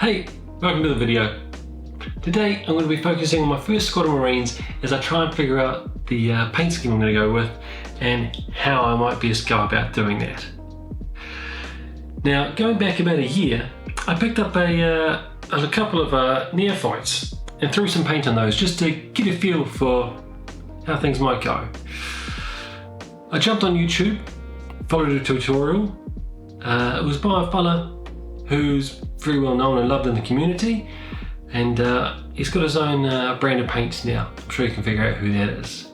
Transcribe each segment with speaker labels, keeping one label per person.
Speaker 1: Hey, welcome to the video. Today I'm going to be focusing on my first squad of Marines as I try and figure out the paint scheme I'm going to go with and how I might best go about doing that. Now, going back about a year, I picked up a couple of neophytes and threw some paint on those just to get a feel for how things might go. I jumped on YouTube, followed a tutorial. It was by a fella who's very well known and loved in the community, and he's got his own brand of paints now. I'm sure you can figure out who that is.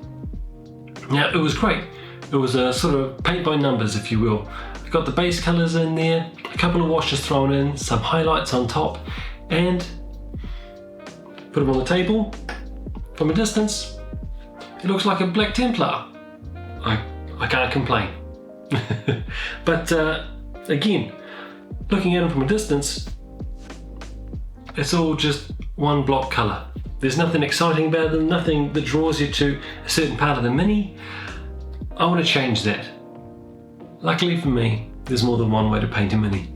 Speaker 1: Now, it was great. It was a sort of paint by numbers, if you will. I got the base colours in there, a couple of washes thrown in, some highlights on top, and put them on the table. From a distance, it looks like a Black Templar. I can't complain. But again, looking at them from a distance, it's all just one block colour. There's nothing exciting about them, nothing that draws you to a certain part of the mini. I want to change that. Luckily for me, there's more than one way to paint a mini.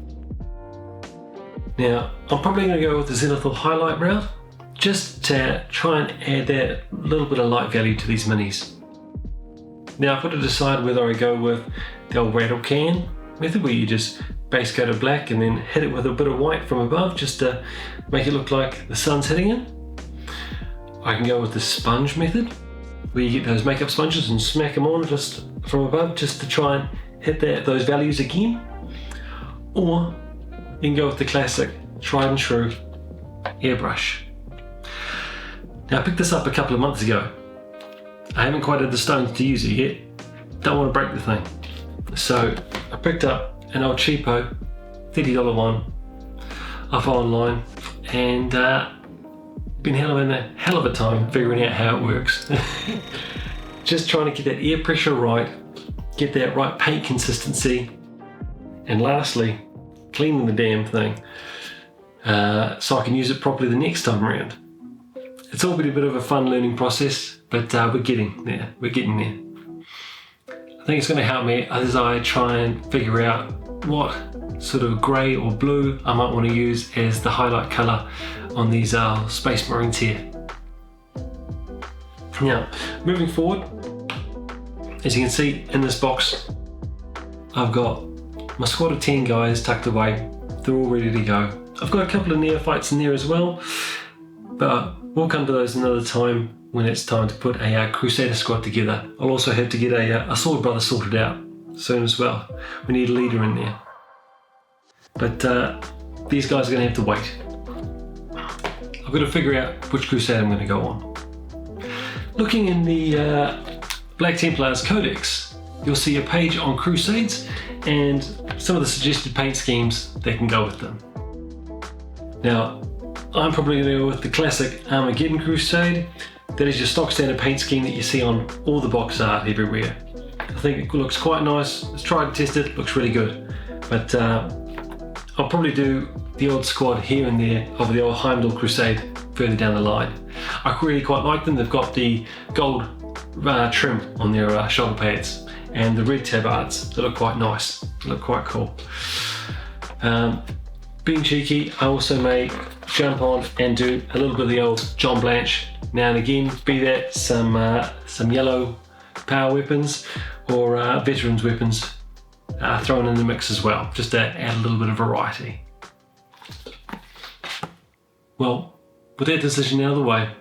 Speaker 1: Now, I'm probably going to go with the zenithal highlight route, just to try and add that little bit of light value to these minis. Now, I've got to decide whether I go with the old rattle can method, where you just base coat it black and then hit it with a bit of white from above just to make it look like the sun's hitting it. I can go with the sponge method, where you get those makeup sponges and smack them on just from above just to try and hit those values again. Or you can go with the classic tried and true airbrush. Now, I picked this up a couple of months ago. I haven't quite had the stones to use it yet. Don't want to break the thing. So I picked up an old cheapo $30 one off online, and been having a hell of a time figuring out how it works. Just trying to get that air pressure right, get that right paint consistency, and lastly, cleaning the damn thing so I can use it properly the next time around. It's all been a bit of a fun learning process, but we're getting there. I think it's going to help me as I try and figure out what sort of grey or blue I might want to use as the highlight colour on these Space Marines here. Now, moving forward, as you can see in this box, I've got my squad of 10 guys tucked away. They're all ready to go. I've got a couple of neophytes in there as well, but we'll come to those another time when it's time to put a Crusader squad together. I'll also have to get a Sword Brother sorted out soon as well. We need a leader in there. But these guys are going to have to wait. I've got to figure out which Crusade I'm going to go on. Looking in the Black Templars Codex, you'll see a page on Crusades and some of the suggested paint schemes that can go with them. Now, I'm probably going to go with the classic Armageddon Crusade. That is your stock standard paint scheme that you see on all the box art everywhere. I think it looks quite nice. It's tried and tested, looks really good. But I'll probably do the old squad here and there of the old Heimdall Crusade further down the line. I really quite like them. They've got the gold trim on their shoulder pads and the red tab arts. They look quite nice. They look quite cool. Being cheeky, I also may jump on and do a little bit of the old John Blanche now and again, be that some yellow power weapons or veterans weapons thrown in the mix as well, just to add a little bit of variety. Well, with that decision out of the way,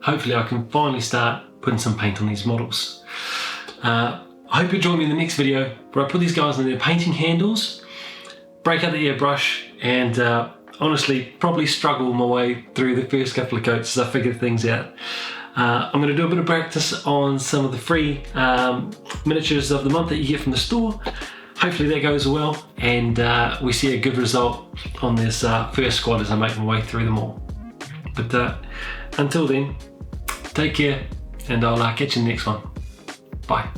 Speaker 1: hopefully I can finally start putting some paint on these models. I hope you join me in the next video where I put these guys on their painting handles, break out the airbrush, and honestly probably struggle my way through the first couple of coats as I figure things out. I'm going to do a bit of practice on some of the free miniatures of the month that you get from the store. Hopefully that goes well, and we see a good result on this first squad as I make my way through them all. But until then, take care, and I'll catch you in the next one. Bye.